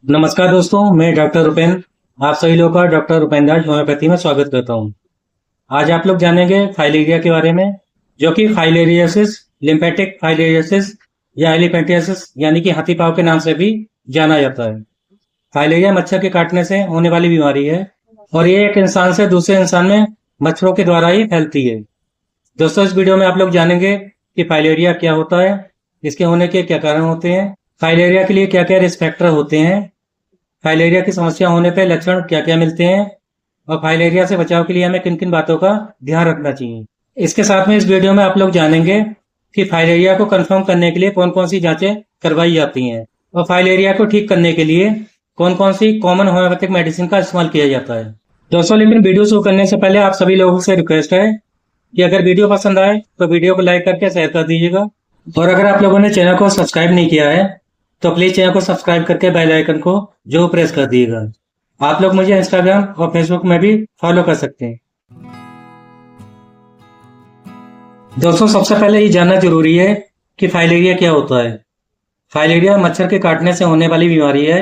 नमस्कार दोस्तों, मैं डॉक्टर रुपेंद्र आप सभी लोगों का डॉक्टर रुपेंद्र दास होम्योपैथी में स्वागत करता हूं। आज आप लोग जानेंगे फाइलेरिया के बारे में, जो कि फाइलेरियासिस, लिम्फेटिक फाइलेरियासिस या एलिफेंटियासिस यानी कि हाथी पांव के नाम से भी जाना जाता है। फाइलेरिया मच्छर के काटने से होने वाली बीमारी है और ये एक इंसान से दूसरे इंसान में मच्छरों के द्वारा ही फैलती है। दोस्तों, इस वीडियो में आप लोग जानेंगे कि फाइलेरिया क्या होता है, इसके होने के क्या कारण होते हैं, फाइलेरिया के लिए क्या क्या रिस्क फैक्टर होते हैं, फाइलेरिया की समस्या होने पर लक्षण क्या क्या मिलते हैं और फाइलेरिया से बचाव के लिए हमें किन किन बातों का ध्यान रखना चाहिए। इसके साथ में इस वीडियो में आप लोग जानेंगे कि फाइलेरिया को कंफर्म करने के लिए कौन कौन सी जांचें करवाई जाती हैं और फाइलेरिया को ठीक करने के लिए कौन कौन सी कॉमन होम्योपैथिक मेडिसिन का इस्तेमाल किया जाता है। दोस्तों, लेकिन वीडियो शुरू करने से पहले आप सभी लोगों से रिक्वेस्ट है कि अगर वीडियो पसंद आए तो वीडियो को लाइक करके शेयर कर दीजिएगा और अगर आप लोगों ने चैनल को सब्सक्राइब नहीं किया है तो प्लीज चैनल को सब्सक्राइब करके बेल आइकन को जो प्रेस कर दिएगा। आप लोग मुझे इंस्टाग्राम और फेसबुक में भी फॉलो कर सकते हैं। दोस्तों, सबसे पहले ये जानना जरूरी है कि फाइलेरिया क्या होता है। फाइलेरिया मच्छर के काटने से होने वाली बीमारी है,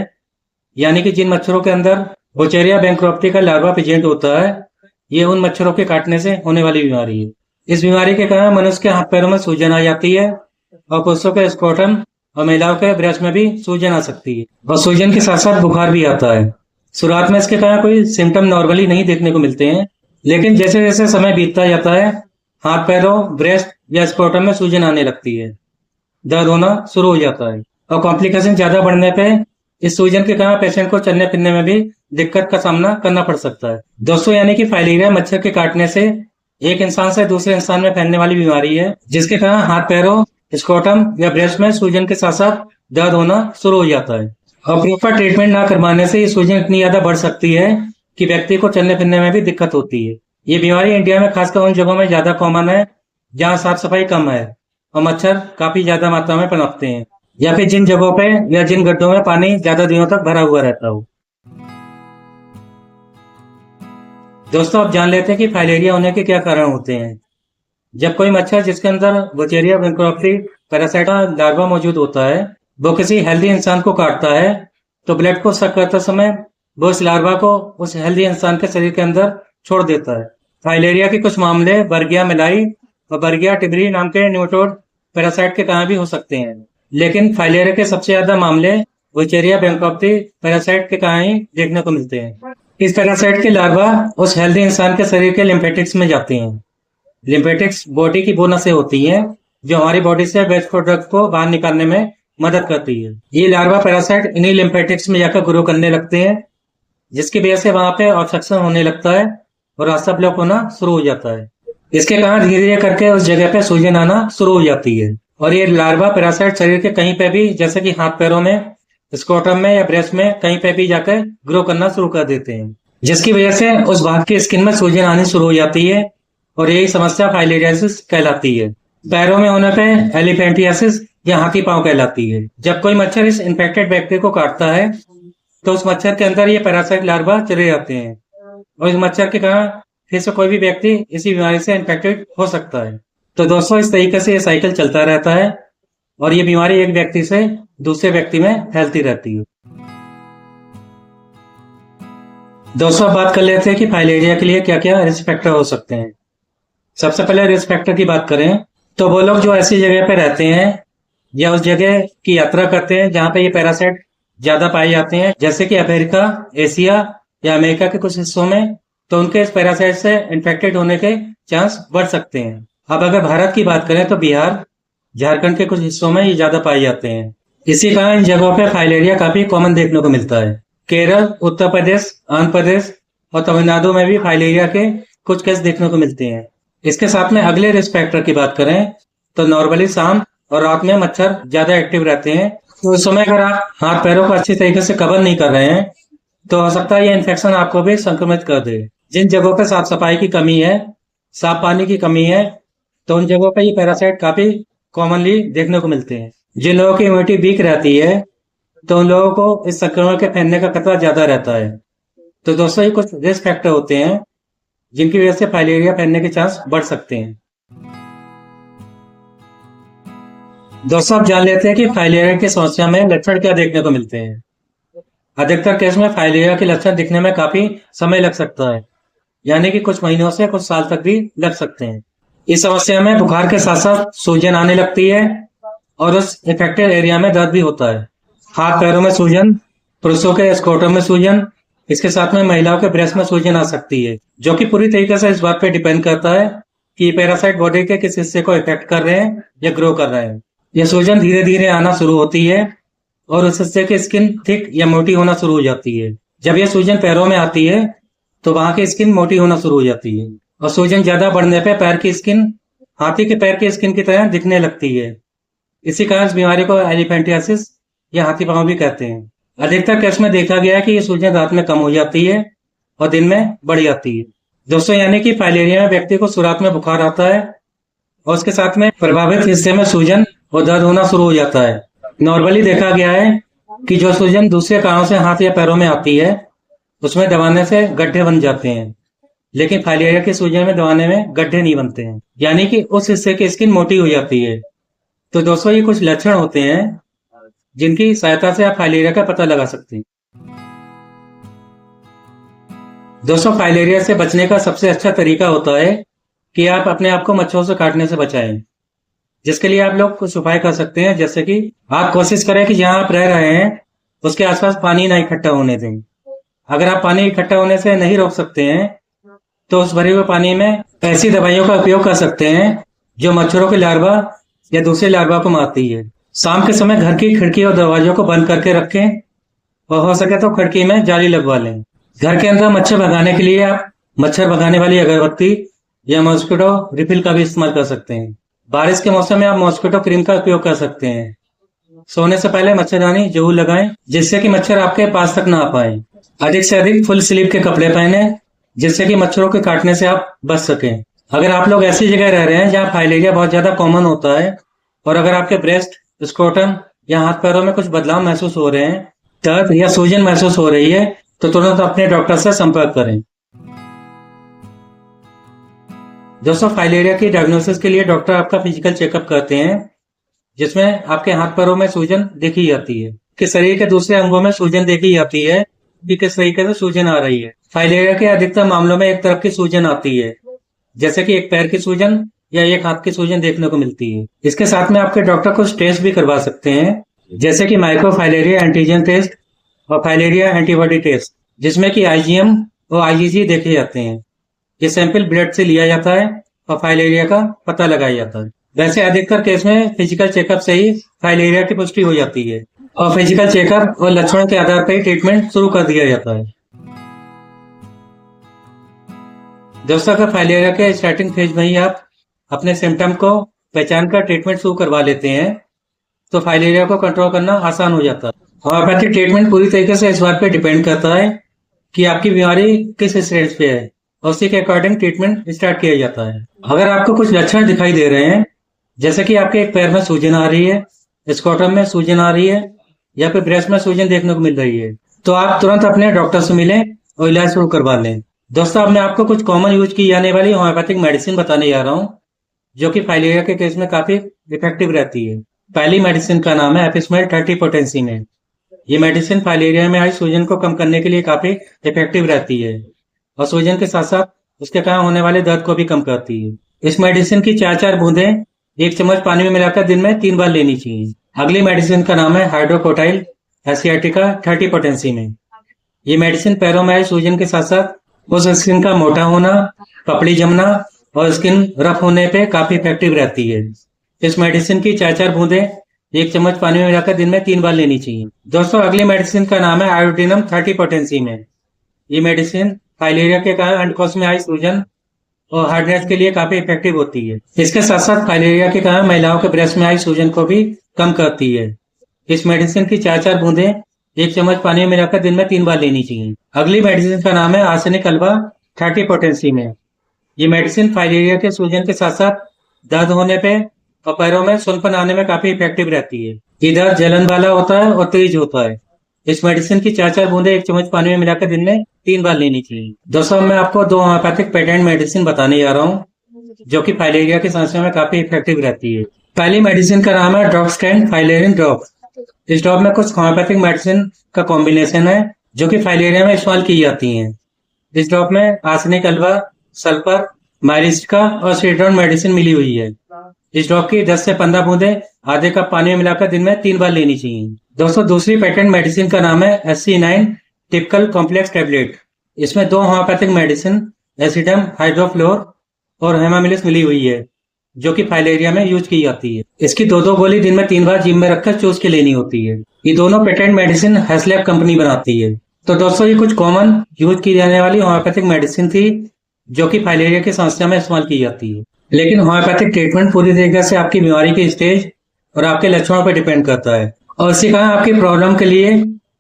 यानी कि जिन मच्छरों के अंदर बुचेरिया बैंक्रोप्टी का लार्वा प्रेजेंट होता है, ये उन मच्छरों के काटने से होने वाली बीमारी है। इस बीमारी के कारण मनुष्य के हाथ पैरों में सूजन आ जाती है और पुरुषों के स्क्रोटम और महिलाओं के ब्रेस्ट में भी सूजन आ सकती है और सूजन के साथ साथ बुखार भी आता है। शुरुआत में इसके कारण कोई सिम्टम नॉर्मली नहीं देखने को मिलते हैं, लेकिन जैसे जैसे समय बीतता जाता है हाथ पैरों, ब्रेस्ट या स्क्रोटम में सूजन आने लगती है, दर्द होना शुरू हो जाता है और कॉम्प्लिकेशन ज्यादा बढ़ने पे इस सूजन के कारण पेशेंट को चलने फिरने में भी दिक्कत का सामना करना पड़ सकता है। दोस्तों, यानी कि फाइलेरिया मच्छर के काटने से एक इंसान से दूसरे इंसान में फैलने वाली बीमारी है, जिसके कारण हाथ पैरों, स्क्रोटम या ब्रेस्ट में सूजन के साथ साथ दर्द होना शुरू हो जाता है और प्रॉपर ट्रीटमेंट ना करवाने से ये सूजन इतनी ज्यादा बढ़ सकती है कि व्यक्ति को चलने फिरने में भी दिक्कत होती है। ये बीमारी इंडिया में खासकर उन जगहों में ज्यादा कॉमन है जहाँ साफ सफाई कम है और मच्छर काफी ज्यादा मात्रा में पनपते हैं, या फिर जिन जगहों पे या जिन गड्ढों में पानी ज्यादा दिनों तक भरा हुआ रहता हो। दोस्तों, अब जान लेते हैं कि फाइलेरिया होने के क्या कारण होते हैं। जब कोई मच्छर जिसके अंदर बुचेरिया बैंक्रोप्टी पैरासाइट का लार्वा मौजूद होता है वो किसी हेल्दी इंसान को काटता है, तो ब्लड को सक करते समय वो इस लार्वा को उस हेल्दी इंसान के शरीर के अंदर छोड़ देता है। फाइलेरिया के कुछ मामले बर्गिया मिलाई और बर्गिया टिबरी नाम के न्यूटोड पैरासाइट के कारण भी हो सकते हैं, लेकिन फाइलेरिया के सबसे ज्यादा मामले बुचेरिया बैंक्रोप्टी पैरासाइट के कारण ही देखने को मिलते हैं। इस पैरासाइट के लार्वा उस हेल्दी इंसान के शरीर के लिम्फेटिक्स में जाते हैं। लिम्फेटिक्स बॉडी की वो नसें होती हैं जो हमारी बॉडी से वेस्ट प्रोडक्ट को बाहर निकालने में मदद करती है। ये लार्वा पैरासाइट इन्हीं लिम्फेटिक्स में जाकर ग्रो करने लगते हैं, जिसकी वजह से वहां पे ऑब्स्ट्रक्शन होने लगता है और रास्ता ब्लॉक होना शुरू हो जाता है। इसके कारण धीरे धीरे करके उस जगह पे सूजन आना शुरू हो जाती है और ये लार्वा पैरासाइट शरीर के कहीं पे भी, जैसे कि हाथ पैरों में, स्क्रोटम में या ब्रेस्ट में कहीं पे भी जाकर ग्रो करना शुरू कर देते हैं, जिसकी वजह से उस भाग की स्किन में सूजन आनी शुरू हो जाती है और यही समस्या फाइलेरियासिस कहलाती है। पैरों में होने पे एलिफेंटियासिस या हाथी पांव कहलाती है। जब कोई मच्छर इस इन्फेक्टेड बैक्टीरिया को काटता है तो उस मच्छर के अंदर ये पैरासाइट लार्वा चले जाते हैं और इस मच्छर के कारण फिर से कोई भी व्यक्ति इसी बीमारी से इन्फेक्टेड हो सकता है। तो दोस्तों, इस तरीके से ये साइकिल चलता रहता है और ये बीमारी एक व्यक्ति से दूसरे व्यक्ति में फैलती रहती है। दोस्तों, अब बात कर लेते हैं कि फाइलेरिया के लिए क्या क्या रिस्क फैक्टर हो सकते हैं। सबसे पहले रिस्क फैक्टर की बात करें तो वो लोग जो ऐसी जगह पे रहते हैं या उस जगह की यात्रा करते हैं जहाँ पे ये पैरासाइट ज्यादा पाए जाते हैं, जैसे कि अमेरिका, एशिया या अमेरिका के कुछ हिस्सों में, तो उनके इस पैरासाइट से इन्फेक्टेड होने के चांस बढ़ सकते हैं। अब अगर भारत की बात करें तो बिहार, झारखंड के कुछ हिस्सों में ये ज्यादा पाए जाते हैं। इसी कारण इन जगहों पे फाइलेरिया काफी कॉमन देखने को मिलता है। केरल, उत्तर प्रदेश, आंध्र प्रदेश और तमिलनाडु में भी फाइलेरिया के कुछ केस देखने को मिलते हैं। इसके साथ में अगले रिस्क फैक्टर की बात करें तो नॉर्मली शाम और रात में मच्छर ज्यादा एक्टिव रहते हैं, तो उस समय अगर आप हाथ पैरों को अच्छी तरीके से कवर नहीं कर रहे हैं तो हो सकता है ये इन्फेक्शन आपको भी संक्रमित कर दे। जिन जगहों पे साफ सफाई की कमी है, साफ पानी की कमी है, तो उन जगहों पे ये पैरासाइट काफी कॉमनली देखने को मिलते हैं। जिन लोगों की इम्यूनिटी वीक रहती है तो उन लोगों को इस संक्रमण के फैलने का खतरा ज्यादा रहता है। तो दोस्तों, ये कुछ रिस्क फैक्टर होते हैं जिनकी वजह से फाइलेरिया फैलने के चांस बढ़ सकते हैं। दोस्तों, आप जान लेते हैं कि फाइलेरिया की समस्या में लक्षण क्या देखने को मिलते हैं। अधिकतर केस में फाइलेरिया के लक्षण दिखने में काफी समय लग सकता है, यानी कि कुछ महीनों से कुछ साल तक भी लग सकते हैं। इस समस्या में बुखार के साथ साथ सूजन आने लगती है और उस इफेक्टेड एरिया में दर्द भी होता है। हाथ पैरों में सूजन, पुरुषों के स्क्रोटम में सूजन, इसके साथ में महिलाओं के ब्रेस्ट में सूजन आ सकती है, जो कि पूरी तरीके से इस बात पे डिपेंड करता है कि पैरासाइट बॉडी के किस हिस्से को इफेक्ट कर रहे हैं या ग्रो कर रहे हैं। यह सूजन धीरे धीरे आना शुरू होती है और उस हिस्से की स्किन थिक या मोटी होना शुरू हो जाती है। जब यह सूजन पैरों में आती है तो वहां की स्किन मोटी होना शुरू हो जाती है और सूजन ज्यादा बढ़ने पे पैर की स्किन हाथी के पैर की स्किन की तरह दिखने लगती है। इसी कारण इस बीमारी को एलिफेंटियासिस या हाथी पांव भी कहते हैं। अधिकतर केस में देखा गया है कि ये सूजन रात में कम हो जाती है और दिन में बढ़ जाती है। दोस्तों, यानी कि फाइलेरिया में व्यक्ति को शुरुआत में बुखार आता है और उसके साथ में प्रभावित हिस्से में सूजन और दर्द होना शुरू हो जाता है। नॉर्मली देखा गया है कि जो सूजन दूसरे कारणों से हाथ या पैरों में आती है उसमें दबाने से गड्ढे बन जाते हैं, लेकिन फाइलेरिया की सूजन में दबाने में गड्ढे नहीं बनते हैं, यानी कि उस हिस्से की स्किन मोटी हो जाती है। तो दोस्तों, ये कुछ लक्षण होते हैं जिनकी सहायता से आप फाइलेरिया का पता लगा सकते हैं। दोस्तों, फाइलेरिया से बचने का सबसे अच्छा तरीका होता है कि आप अपने आप को मच्छरों से काटने से बचाएं, जिसके लिए आप लोग कुछ उपाय कर सकते हैं। जैसे कि आप कोशिश करें कि जहां आप रह रहे हैं उसके आसपास पानी ना इकट्ठा होने दें। अगर आप पानी इकट्ठा होने से नहीं रोक सकते हैं तो उस भरे हुए पानी में ऐसी दवाइयों का उपयोग कर सकते हैं जो मच्छरों के लार्वा या दूसरे लार्वा को मारती है। शाम के समय घर की खिड़की और दरवाजों को बंद करके रखें और हो सके तो खिड़की में जाली लगवा लें। घर के अंदर मच्छर भगाने के लिए आप मच्छर भगाने वाली अगरबत्ती या मॉस्किटो रिफिल का भी इस्तेमाल कर सकते हैं। बारिश के मौसम में आप मॉस्किटो क्रीम का उपयोग कर सकते हैं। सोने से पहले मच्छरदानी जरूर लगाएं, जिससे कि मच्छर आपके पास तक ना आ पाए। अधिक से अधिक फुल स्लीव के कपड़े पहने, जिससे कि मच्छरों के काटने से आप बच सकें। अगर आप लोग ऐसी जगह रह रहे हैं जहाँ फाइलेरिया बहुत ज्यादा कॉमन होता है और अगर आपके ब्रेस्ट, स्क्रोटम या हाथ पैरों में कुछ बदलाव महसूस हो रहे हैं, दर्द या सूजन महसूस हो रही है, तो तुरंत अपने डॉक्टर से संपर्क करें। दोस्तों, फाइलेरिया की डायग्नोसिस के लिए डॉक्टर आपका फिजिकल चेकअप करते हैं, जिसमें आपके हाथ पैरों में सूजन देखी जाती है, कि शरीर के दूसरे अंगों में सूजन देखी जाती है कि किस तरीके से सूजन आ रही है। फाइलेरिया के अधिकतर मामलों में एक तरफ की सूजन आती है, जैसे कि एक पैर की सूजन या एक हाथ की सूजन देखने को मिलती है। इसके साथ में आपके डॉक्टर कुछ टेस्ट भी करवा सकते हैं, जैसे कि माइक्रोफाइलेरिया एंटीजन टेस्ट और फाइलेरिया एंटीबॉडी टेस्ट, जिसमें कि आईजीएम और आईजीजी देखे जाते हैं। ये सैंपल ब्लड से लिया जाता है और फाइलेरिया का पता लगाया जाता है। वैसे अधिकतर केस में फिजिकल चेकअप से ही फाइलेरिया की पुष्टि हो जाती है और फिजिकल चेकअप और लक्षणों के आधार पर ही ट्रीटमेंट शुरू कर दिया जाता है। दोस्तों, अगर फाइलेरिया के स्टार्टिंग फेज में ही आप अपने सिम्टम को पहचान कर ट्रीटमेंट शुरू करवा लेते हैं तो फाइलेरिया को कंट्रोल करना आसान हो जाता है। होम्योपैथिक ट्रीटमेंट पूरी तरीके से इस बात पे डिपेंड करता है कि आपकी बीमारी किस स्टेज पे है और उसी के अकॉर्डिंग ट्रीटमेंट स्टार्ट किया जाता है। अगर आपको कुछ लक्षण दिखाई दे रहे हैं, जैसे कि आपके एक पैर में सूजन आ रही है, स्क्रोटम में सूजन आ रही है या फिर ब्रेस्ट में सूजन देखने को मिल रही है, तो आप तुरंत अपने डॉक्टर से मिलें और इलाज शुरू करवा लें। दोस्तों, अब मैं आपको कुछ कॉमन यूज की जाने वाली होम्योपैथिक मेडिसिन बताने जा रहा हूँ, जो कि फाइलेरिया के केस में काफी इफेक्टिव रहती है। पहली मेडिसिन का नाम है एपिस्मेल 30 पोटेंसी में। ये मेडिसिन फाइलेरिया में आई सूजन को कम करने के लिए काफी इफेक्टिव रहती है और सूजन के साथ साथ उसके कारण होने वाले दर्द को भी कम करती है। इस मेडिसिन की 4 बूंदें 1 चम्मच पानी में मिलाकर दिन में 3 बार लेनी चाहिए। अगली मेडिसिन का नाम है हाइड्रोकोटाइल एसियाटिका 30 पोटेंसी में। ये मेडिसिन पैरों में आई सूजन के साथ साथ उस स्किन का मोटा होना, पपड़ी जमना और स्किन रफ होने पे काफी इफेक्टिव रहती है। इस मेडिसिन की 4 बूंदें 1 चम्मच पानी में मिलाकर दिन में 3 बार लेनी चाहिए। दोस्तों, अगली मेडिसिन का नाम है आयोडीनम 30 पोटेंसी में। ये मेडिसिन फाइलेरिया के कारण अंडकोश में आई सूजन और हार्डनेस के लिए काफी इफेक्टिव होती है। इसके साथ साथ फाइलेरिया के कारण महिलाओं के ब्रेस्ट में आई सूजन को भी कम करती है। इस मेडिसिन की 4 बूंदें 1 चम्मच पानी में मिलाकर दिन में 3 बार लेनी चाहिए। अगली मेडिसिन का नाम है आर्सेनिक अल्फा 30 पोटेंसी में। ये मेडिसिन फाइलेरिया के सूजन के साथ साथ दर्द होने पे और पैरों में सुनपन आने में काफी इफेक्टिव रहती है। ये दर्द जलन वाला होता है और तेज होता है। इस मेडिसिन की 4 बूंदें 1 चम्मच पानी में मिलाकर दिन में 3 बार लेनी चाहिए। दोस्तों, मैं आपको 2 होम्योपैथिक पेटेंट मेडिसिन बताने जा रहा हूँ, जो कि फाइलेरिया की समस्या में काफी इफेक्टिव रहती है। पहली मेडिसिन का नाम है ड्रॉक्सटैन फाइलेरिन ड्रॉप। इस ड्रॉप में कुछ होम्योपैथिक मेडिसिन का कॉम्बिनेशन है जो कि फाइलेरिया में इस्तेमाल की जाती हैं। इस ड्रॉप में आर्सेनिक अल्वा, सल्फर, माइरिस्टिका और सिट्रॉन मेडिसिन मिली हुई है। इस ड्रॉप की 10 से 15 बूंदें आधे कप पानी में मिलाकर दिन में 3 बार लेनी चाहिए। दोस्तों, दूसरी पेटेंट मेडिसिन का नाम है SC9 टिपिकल कॉम्प्लेक्स टैबलेट। इसमें 2 होम्योपैथिक मेडिसिन एसिडम हाइड्रोफ्लोर और हेमामिलिस मिली हुई है जो कि फाइलेरिया में यूज की जाती है। इसकी 2-2 गोली दिन में 3 बार जिम में रखकर चूस के लेनी होती है। ये दोनों पेटेंट मेडिसिन हेस्लैब कंपनी बनाती है। तो दोस्तों, ये कुछ कॉमन यूज की जाने वाली होम्योपैथिक मेडिसिन थी जो कि फाइलेरिया की समस्या में इस्तेमाल की जाती है। लेकिन होम्योपैथिक ट्रीटमेंट पूरी तरीके से आपकी बीमारी की स्टेज और आपके लक्षणों पर डिपेंड करता है। और इसी कारण आपकी प्रॉब्लम के लिए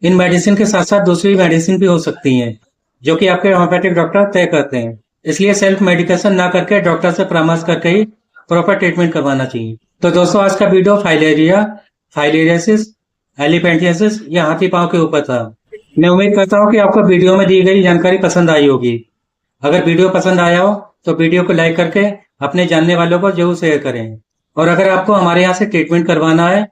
इन मेडिसिन के साथ साथ दूसरी मेडिसिन भी हो सकती हैं जो कि आपके होम्योपैथिक डॉक्टर तय करते हैं। इसलिए सेल्फ मेडिकेशन ना करके डॉक्टर से परामर्श करके ही प्रॉपर ट्रीटमेंट करवाना चाहिए। तो दोस्तों, आज का वीडियो फाइलेरिया, फाइलेरियासिस, एलिफेंटियासिस या हाथी पांव के ऊपर था। मैं उम्मीद करता हूँ कि आपको वीडियो में दी गई जानकारी पसंद आई होगी। अगर वीडियो पसंद आया हो तो वीडियो को लाइक करके अपने जानने वालों को जरूर शेयर करें। और अगर आपको हमारे यहाँ से ट्रीटमेंट करवाना है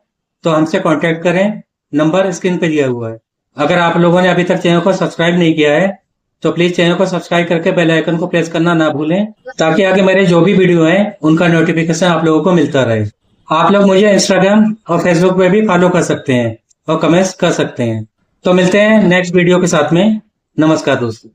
तो हमसे कांटेक्ट करें, नंबर स्क्रीन पे दिया हुआ है। अगर आप लोगों ने अभी तक चैनल को सब्सक्राइब नहीं किया है तो प्लीज चैनल को सब्सक्राइब करके बेल आइकन को प्रेस करना ना भूलें, ताकि आगे मेरे जो भी वीडियो हैं उनका नोटिफिकेशन आप लोगों को मिलता रहे। आप लोग मुझे इंस्टाग्राम और फेसबुक पे भी फॉलो कर सकते हैं और कमेंट्स कर सकते हैं। तो मिलते हैं नेक्स्ट वीडियो के साथ में। नमस्कार दोस्तों।